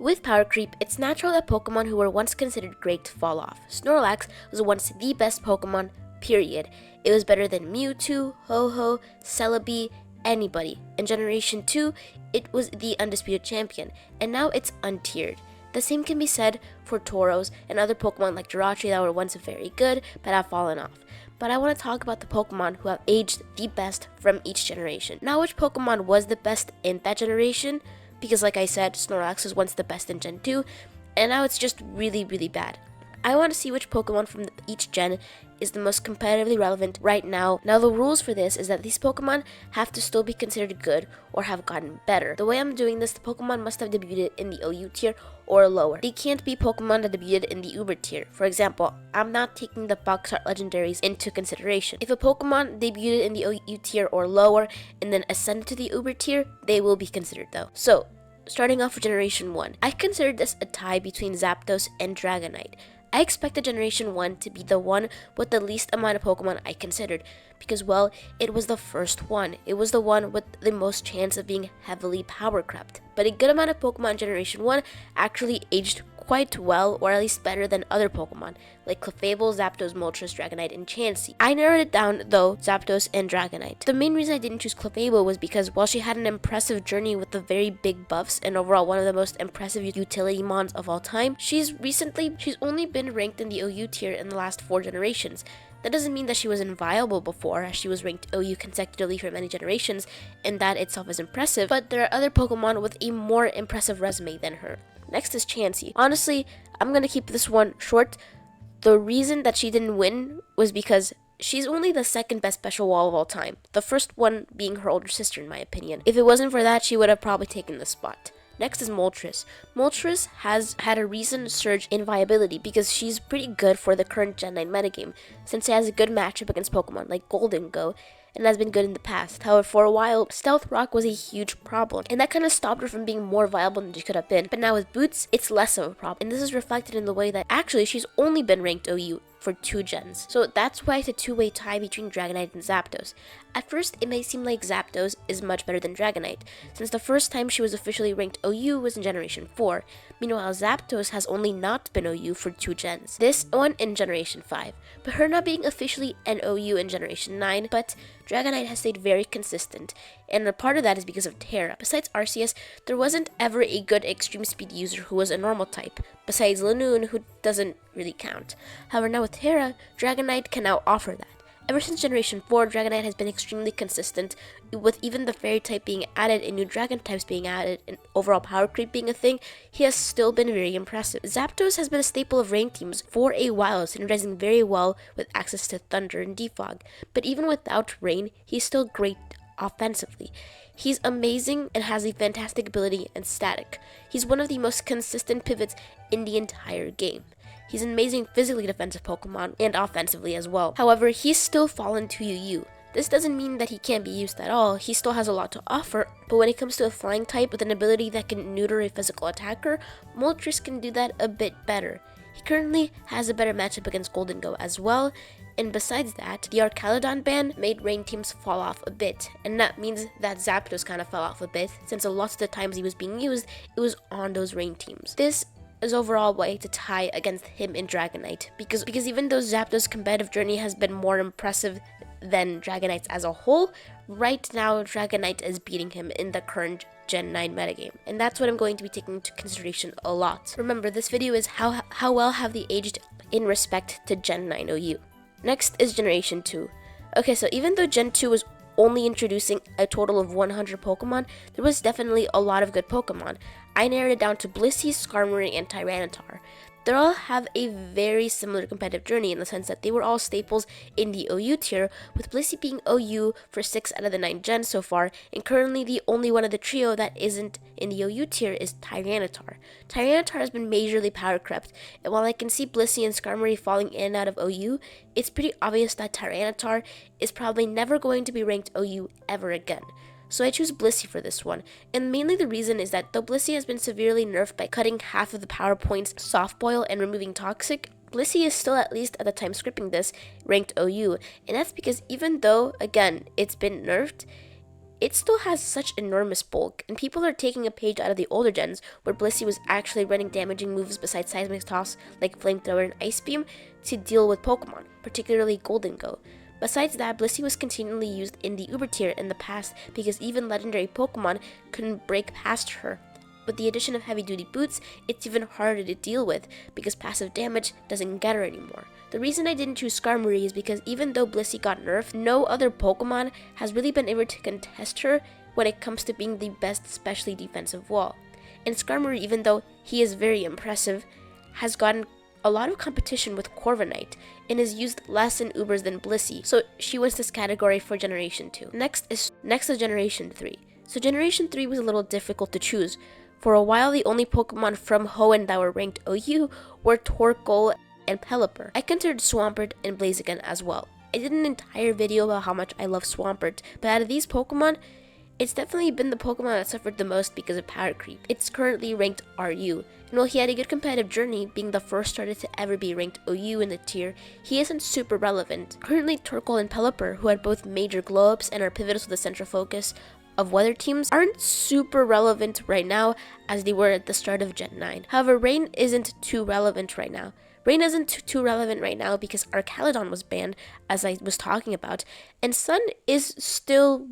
With power creep, it's natural that Pokemon who were once considered great fall off. Snorlax was once the best Pokemon, period. It was better than Mewtwo, Ho-Oh, Celebi, anybody. In Generation 2, it was the undisputed champion, and now it's untiered. The same can be said for Tauros and other Pokemon like Jirachi that were once very good but have fallen off. But I want to talk about the Pokemon who have aged the best from each generation. Now, which Pokemon was the best in that generation? Because like I said, Snorlax was once the best in Gen 2, and now it's just really, really bad. I want to see which Pokemon from each gen is the most competitively relevant right now. Now, the rules for this is that these Pokemon have to still be considered good or have gotten better. The way I'm doing this, the Pokemon must have debuted in the OU tier or lower. They can't be Pokemon that debuted in the Uber tier. For example, I'm not taking the Box Art Legendaries into consideration. If a Pokemon debuted in the OU tier or lower and then ascended to the Uber tier, they will be considered though. So, starting off with Generation 1, I considered this a tie between Zapdos and Dragonite. I expected Generation 1 to be the one with the least amount of Pokemon I considered because, well, it was the first one. It was the one with the most chance of being heavily power crept. But a good amount of Pokemon in Generation 1 actually aged quite well, or at least better than other Pokemon, like Clefable, Zapdos, Moltres, Dragonite, and Chansey. I narrowed it down, though, Zapdos and Dragonite. The main reason I didn't choose Clefable was because while she had an impressive journey with the very big buffs and overall one of the most impressive utility mons of all time, she's only been ranked in the OU tier in the last 4 generations. That doesn't mean that she was inviolable before, as she was ranked OU consecutively for many generations, and that itself is impressive, but there are other Pokemon with a more impressive resume than her. Next is Chansey. Honestly, I'm gonna keep this one short. The reason that she didn't win was because she's only the second best special wall of all time, the first one being her older sister in my opinion. If it wasn't for that, she would have probably taken the spot. Next is Moltres. Moltres has had a recent surge in viability because she's pretty good for the current Gen 9 metagame, since it has a good matchup against Pokemon like Golden Go, and has been good in the past. However, for a while, Stealth Rock was a huge problem, and that kind of stopped her from being more viable than she could have been. But now with Boots, it's less of a problem, and this is reflected in the way that actually she's only been ranked OU for 2 gens. So that's why it's a two-way tie between Dragonite and Zapdos. At first, it may seem like Zapdos is much better than Dragonite, since the first time she was officially ranked OU was in Generation 4. Meanwhile, Zapdos has only not been OU for 2 gens. This one in Generation 5, but her not being officially an OU in Generation 9, but Dragonite has stayed very consistent, and a part of that is because of Terra. Besides Arceus, there wasn't ever a good extreme speed user who was a normal type, besides Lanoon, who doesn't really count. However, now with Terra, Dragonite can now offer that. Ever since Generation 4, Dragonite has been extremely consistent, with even the Fairy type being added and new Dragon types being added and overall power creep being a thing. He has still been very impressive. Zapdos has been a staple of ranked teams for a while, synergizing very well with access to Thunder and Defog. But even without Rain, he's still great offensively. He's amazing and has a fantastic ability and static. He's one of the most consistent pivots in the entire game. He's an amazing physically defensive Pokemon and offensively as well. However, he's still fallen to UU. This doesn't mean that he can't be used at all. He still has a lot to offer, but when it comes to a flying type with an ability that can neuter a physical attacker, Moltres can do that a bit better. He currently has a better matchup against Golden Go as well, and besides that, the Archaludon ban made rain teams fall off a bit, and that means that Zapdos kind of fell off a bit, since a lot of the times he was being used, it was on those rain teams. This is overall way to tie against him in Dragonite, because even though Zapdos' competitive journey has been more impressive than Dragonite's as a whole, right now Dragonite is beating him in the current Gen 9 metagame, and that's what I'm going to be taking into consideration a lot. Remember, this video is how well have they aged in respect to Gen 9 OU. Next is Generation 2. Okay, so even though Gen 2 was only introducing a total of 100 Pokemon, there was definitely a lot of good Pokemon. I narrowed it down to Blissey, Skarmory, and Tyranitar. They all have a very similar competitive journey in the sense that they were all staples in the OU tier, with Blissey being OU for 6 out of the 9 gens so far, and currently the only one of the trio that isn't in the OU tier is Tyranitar. Tyranitar has been majorly power crept, and while I can see Blissey and Skarmory falling in and out of OU, it's pretty obvious that Tyranitar is probably never going to be ranked OU ever again. So I choose Blissey for this one, and mainly the reason is that though Blissey has been severely nerfed by cutting half of the power points soft boil and removing toxic, Blissey is still, at least at the time scripting this, ranked OU, and that's because even though, again, it's been nerfed, it still has such enormous bulk, and people are taking a page out of the older gens where Blissey was actually running damaging moves besides Seismic Toss like Flamethrower and Ice Beam to deal with Pokemon, particularly Golden Go. Besides that, Blissey was continually used in the Uber tier in the past because even legendary Pokemon couldn't break past her. With the addition of heavy duty boots, it's even harder to deal with because passive damage doesn't get her anymore. The reason I didn't choose Skarmory is because even though Blissey got nerfed, no other Pokemon has really been able to contest her when it comes to being the best specially defensive wall. And Skarmory, even though he is very impressive, has gotten a lot of competition with Corviknight and is used less in Ubers than Blissey, so she wins this category for Generation 2. Next is Generation 3. So Generation 3 was a little difficult to choose. For a while, the only Pokemon from Hoenn that were ranked OU were Torkoal and Pelipper. I considered Swampert and Blaziken as well. I did an entire video about how much I love Swampert, but out of these Pokemon, it's definitely been the Pokemon that suffered the most because of power creep. It's currently ranked RU, and while he had a good competitive journey, being the first starter to ever be ranked OU in the tier, he isn't super relevant. Currently, Torkoal and Pelipper, who had both major glow-ups and are pivotal to the central focus of weather teams, aren't super relevant right now as they were at the start of Gen 9. However, Rain isn't too relevant right now. Rain isn't too relevant right now because Archaludon was banned, as I was talking about, and Sun is still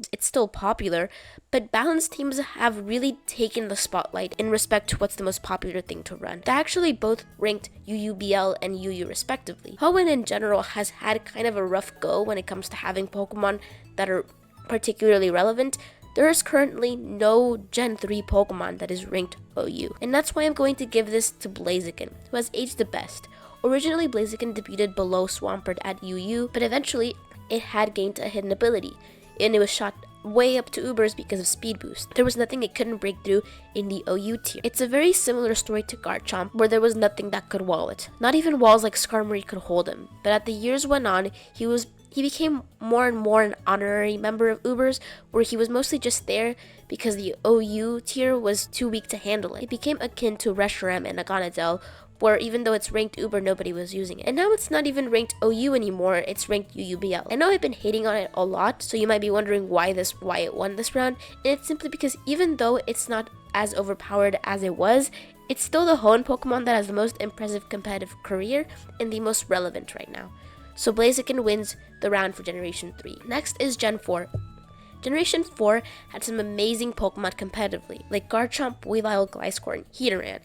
popular, but balanced teams have really taken the spotlight in respect to what's the most popular thing to run. They actually both ranked UUBL and UU respectively. Hoenn in general has had kind of a rough go when it comes to having Pokemon that are particularly relevant. There is currently no Gen 3 Pokemon that is ranked OU, and that's why I'm going to give this to Blaziken, who has aged the best. Originally, Blaziken debuted below Swampert at UU, but eventually it had gained a hidden ability, and it was shot way up to Ubers because of speed boost. There was nothing it couldn't break through in the OU tier. It's a very similar story to Garchomp, where there was nothing that could wall it. Not even walls like Skarmory could hold him, but as the years went on, he became more and more an honorary member of Ubers, where he was mostly just there because the OU tier was too weak to handle it. It became akin to Reshiram and Agonadel, where even though it's ranked Uber, nobody was using it. And now it's not even ranked OU anymore, it's ranked UUBL. I know I've been hating on it a lot, so you might be wondering why it won this round, and it's simply because even though it's not as overpowered as it was, it's still the Hoenn Pokemon that has the most impressive competitive career and the most relevant right now. So Blaziken wins the round for Generation 3. Next is Gen 4. Generation 4 had some amazing Pokemon competitively, like Garchomp, Weavile, Gliscor, and Heatran.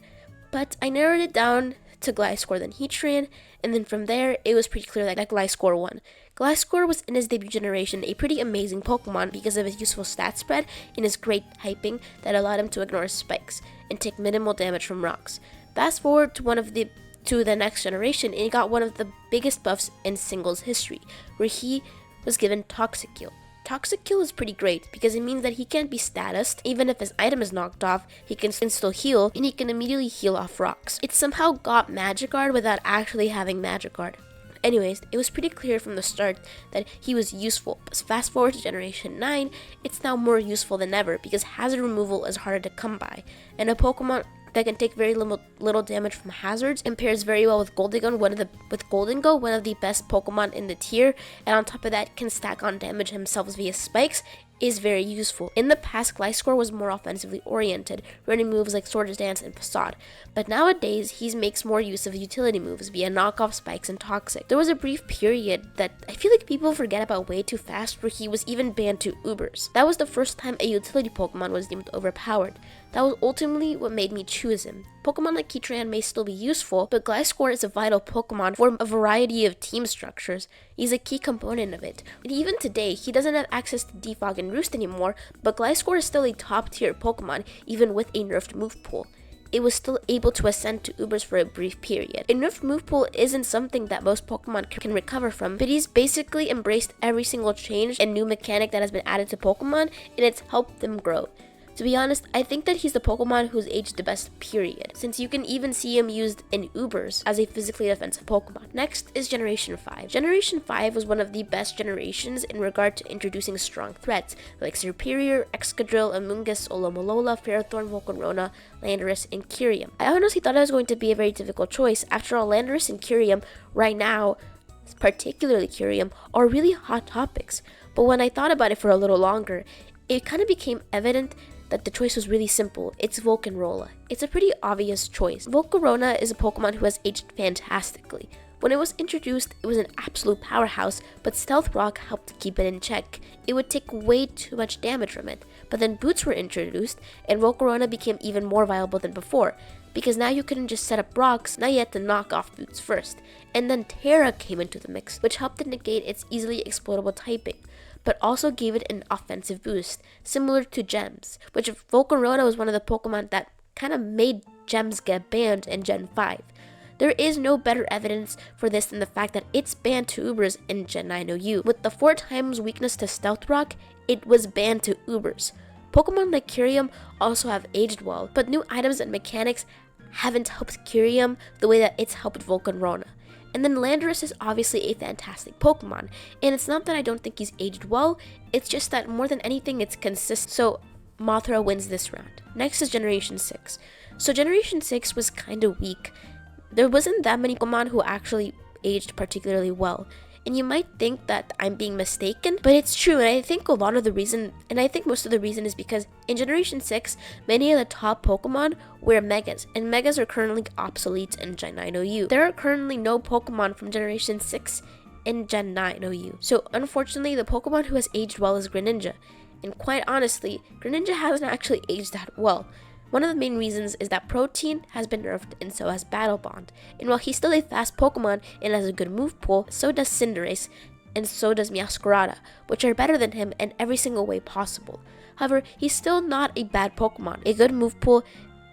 But I narrowed it down to Gliscor then Heatran, and then from there, it was pretty clear that Gliscor won. Gliscor was in his debut generation a pretty amazing Pokemon because of his useful stat spread and his great typing that allowed him to ignore spikes and take minimal damage from rocks. Fast forward to the next generation, and he got one of the biggest buffs in singles history, where he was given Toxic Kill. Toxic Kill is pretty great because it means that he can't be statused. Even if his item is knocked off, he can still heal, and he can immediately heal off rocks. It somehow got Magic Guard without actually having Magic Guard. Anyways, it was pretty clear from the start that he was useful, but fast forward to Generation 9, it's now more useful than ever because hazard removal is harder to come by, and a Pokemon that can take very little damage from hazards and pairs very well with Golden Go, one of the best Pokemon in the tier, and on top of that can stack on damage himself via spikes, is very useful. In the past, Gliscor was more offensively oriented, running moves like Swords Dance and Facade, but nowadays he makes more use of utility moves via knockoff spikes and Toxic. There was a brief period that I feel like people forget about way too fast where he was even banned to Ubers. That was the first time a utility Pokemon was deemed overpowered. That was ultimately what made me choose him. Pokemon like Heatran may still be useful, but Gliscor is a vital Pokemon for a variety of team structures. He's a key component of it. And even today, he doesn't have access to Defog and Roost anymore, but Gliscor is still a top tier Pokemon even with a nerfed move pool. It was still able to ascend to Ubers for a brief period. A nerfed move pool isn't something that most Pokemon can recover from, but he's basically embraced every single change and new mechanic that has been added to Pokemon, and it's helped them grow. To be honest, I think that he's the Pokemon who's aged the best, period, since you can even see him used in Ubers as a physically defensive Pokemon. Next is Generation 5. Generation 5 was one of the best generations in regard to introducing strong threats, like Serperior, Excadrill, Amoonguss, Olomolola, Ferrothorn, Volcarona, Landorus, and Kyurem. I honestly thought it was going to be a very difficult choice. After all, Landorus and Kyurem, right now, particularly Kyurem, are really hot topics. But when I thought about it for a little longer, it kind of became evident that the choice was really simple. It's Volcanrola. It's a pretty obvious choice. Volcarona is a Pokemon who has aged fantastically. When it was introduced, it was an absolute powerhouse, but Stealth Rock helped keep it in check. It would take way too much damage from it. But then Boots were introduced, and Volcarona became even more viable than before, because now you couldn't just set up rocks, now you had to knock off Boots first. And then Terra came into the mix, which helped to negate its easily exploitable typing, but also gave it an offensive boost, similar to Gems, which Volcarona was one of the Pokemon that kind of made Gems get banned in Gen 5. There is no better evidence for this than the fact that it's banned to Ubers in Gen 9 OU. With the 4 times weakness to Stealth Rock, it was banned to Ubers. Pokemon like Kyurem also have aged well, but new items and mechanics haven't helped Kyurem the way that it's helped Volcarona. And then Landorus is obviously a fantastic Pokemon, and it's not that I don't think he's aged well, it's just that more than anything it's consistent, so Mothra wins this round. Next is Generation 6. So Generation 6 was kinda weak. There wasn't that many Pokemon who actually aged particularly well. And you might think that I'm being mistaken, but it's true, and I think most of the reason is because in Generation 6, many of the top Pokemon were Megas, and Megas are currently obsolete in Gen 9 OU. There are currently no Pokemon from Generation 6 in Gen 9 OU. So unfortunately, the Pokemon who has aged well is Greninja. And quite honestly, Greninja hasn't actually aged that well. One of the main reasons is that Protein has been nerfed and so has Battle Bond. And while he's still a fast Pokemon and has a good move pool, so does Cinderace and so does Meowscarada, which are better than him in every single way possible. However, he's still not a bad Pokemon. A good move pool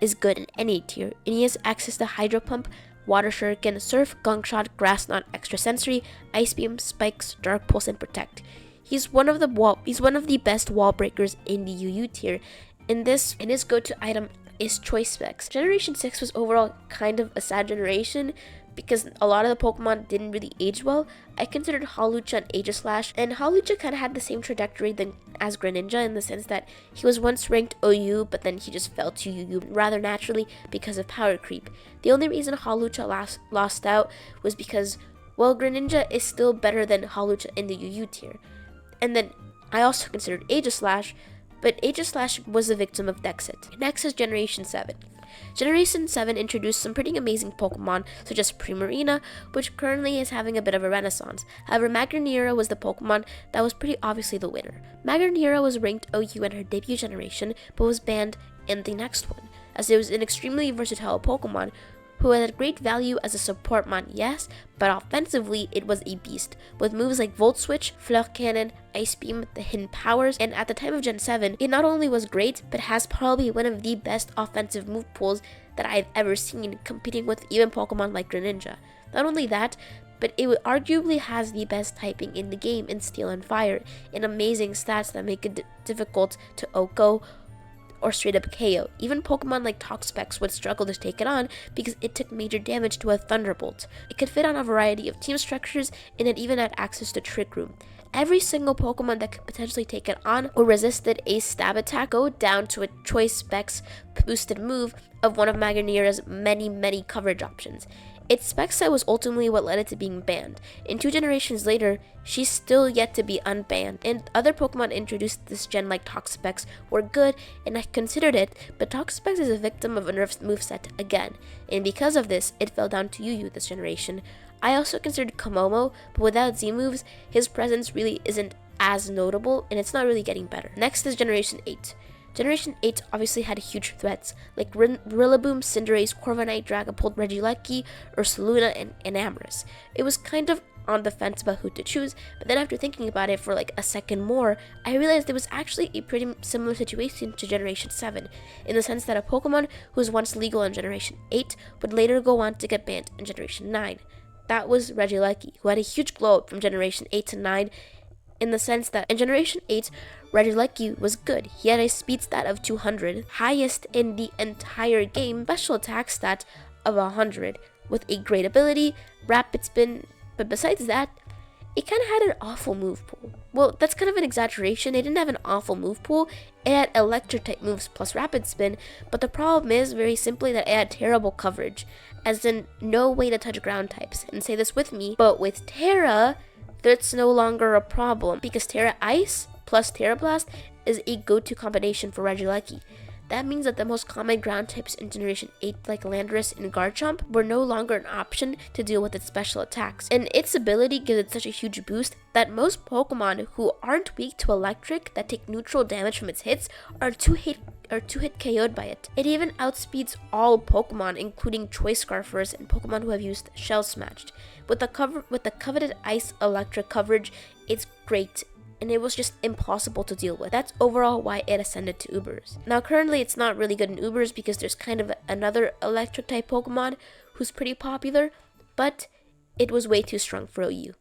is good in any tier, and he has access to Hydro Pump, Water Shuriken, Surf, Gunk Shot, Grass Knot, Extra Sensory, Ice Beam, Spikes, Dark Pulse, and Protect. He's one of the best wall breakers in the UU tier. And his go-to item is Choice Specs. Generation 6 was overall kind of a sad generation because a lot of the Pokemon didn't really age well. I considered Hawlucha and Aegislash, and Hawlucha kind of had the same trajectory as Greninja in the sense that he was once ranked OU, but then he just fell to UU rather naturally because of power creep. The only reason Hawlucha lost out was because, well, Greninja is still better than Hawlucha in the UU tier. And then I also considered Aegislash, but Aegislash was a victim of Dexit. Next is Generation 7. Generation 7 introduced some pretty amazing Pokemon, such as Primarina, which currently is having a bit of a renaissance. However, Magnanira was the Pokemon that was pretty obviously the winner. Magnanira was ranked OU in her debut generation, but was banned in the next one, as it was an extremely versatile Pokemon who had great value as a support mon, yes, but offensively it was a beast, with moves like Volt Switch, Fleur Cannon, Ice Beam, the hidden powers, and at the time of Gen 7, it not only was great, but has probably one of the best offensive move pools that I've ever seen, competing with even Pokemon like Greninja. Not only that, but it arguably has the best typing in the game in Steel and Fire, and amazing stats that make it difficult to OHKO or straight up KO. Even Pokemon like Toxapex would struggle to take it on because it took major damage to a Thunderbolt. It could fit on a variety of team structures, and it even had access to Trick Room. Every single Pokemon that could potentially take it on or resisted a stab attack go down to a Choice Specs boosted move of one of Magnanira's many coverage options. Its spec set was ultimately what led it to being banned. And 2 generations later, she's still yet to be unbanned. And other Pokemon introduced this gen like Toxapex were good, and I considered it, but Toxapex is a victim of a nerfed moveset again. And because of this, it fell down to UU this generation. I also considered Komomo, but without Z moves, his presence really isn't as notable, and it's not really getting better. Next is Generation 8. Generation 8 obviously had huge threats, like Rillaboom, Cinderace, Corviknight, Dragapult, Regieleki, Ursaluna, and Enamorus. It was kind of on the fence about who to choose, but then after thinking about it for like a second more, I realized it was actually a pretty similar situation to Generation 7, in the sense that a Pokemon who was once legal in Generation 8 would later go on to get banned in Generation 9. That was Regieleki, who had a huge glow up from Generation 8 to 9, in the sense that in Generation 8, Regieleki was good. He had a speed stat of 200, highest in the entire game, special attack stat of 100, with a great ability, Rapid Spin, but besides that, it kind of had an awful move pool. Well, that's kind of an exaggeration. It didn't have an awful move pool. It had electric type moves plus Rapid Spin, but the problem is very simply that it had terrible coverage, as in no way to touch ground types. And say this with me, but with Terra, that's no longer a problem, because Terra Ice plus Terra Blast is a go-to combination for Regieleki. That means that the most common ground types in Generation 8 like Landorus and Garchomp were no longer an option to deal with its special attacks, and its ability gives it such a huge boost that most Pokemon who aren't weak to electric that take neutral damage from its hits are two-hit KO'd by it. It even outspeeds all Pokemon, including Choice Scarfers and Pokemon who have used Shell Smashed. With the coveted Ice Electric coverage, it's great, and it was just impossible to deal with. That's overall why it ascended to Ubers. Now currently it's not really good in Ubers because there's kind of another electric type Pokemon who's pretty popular, but it was way too strong for OU.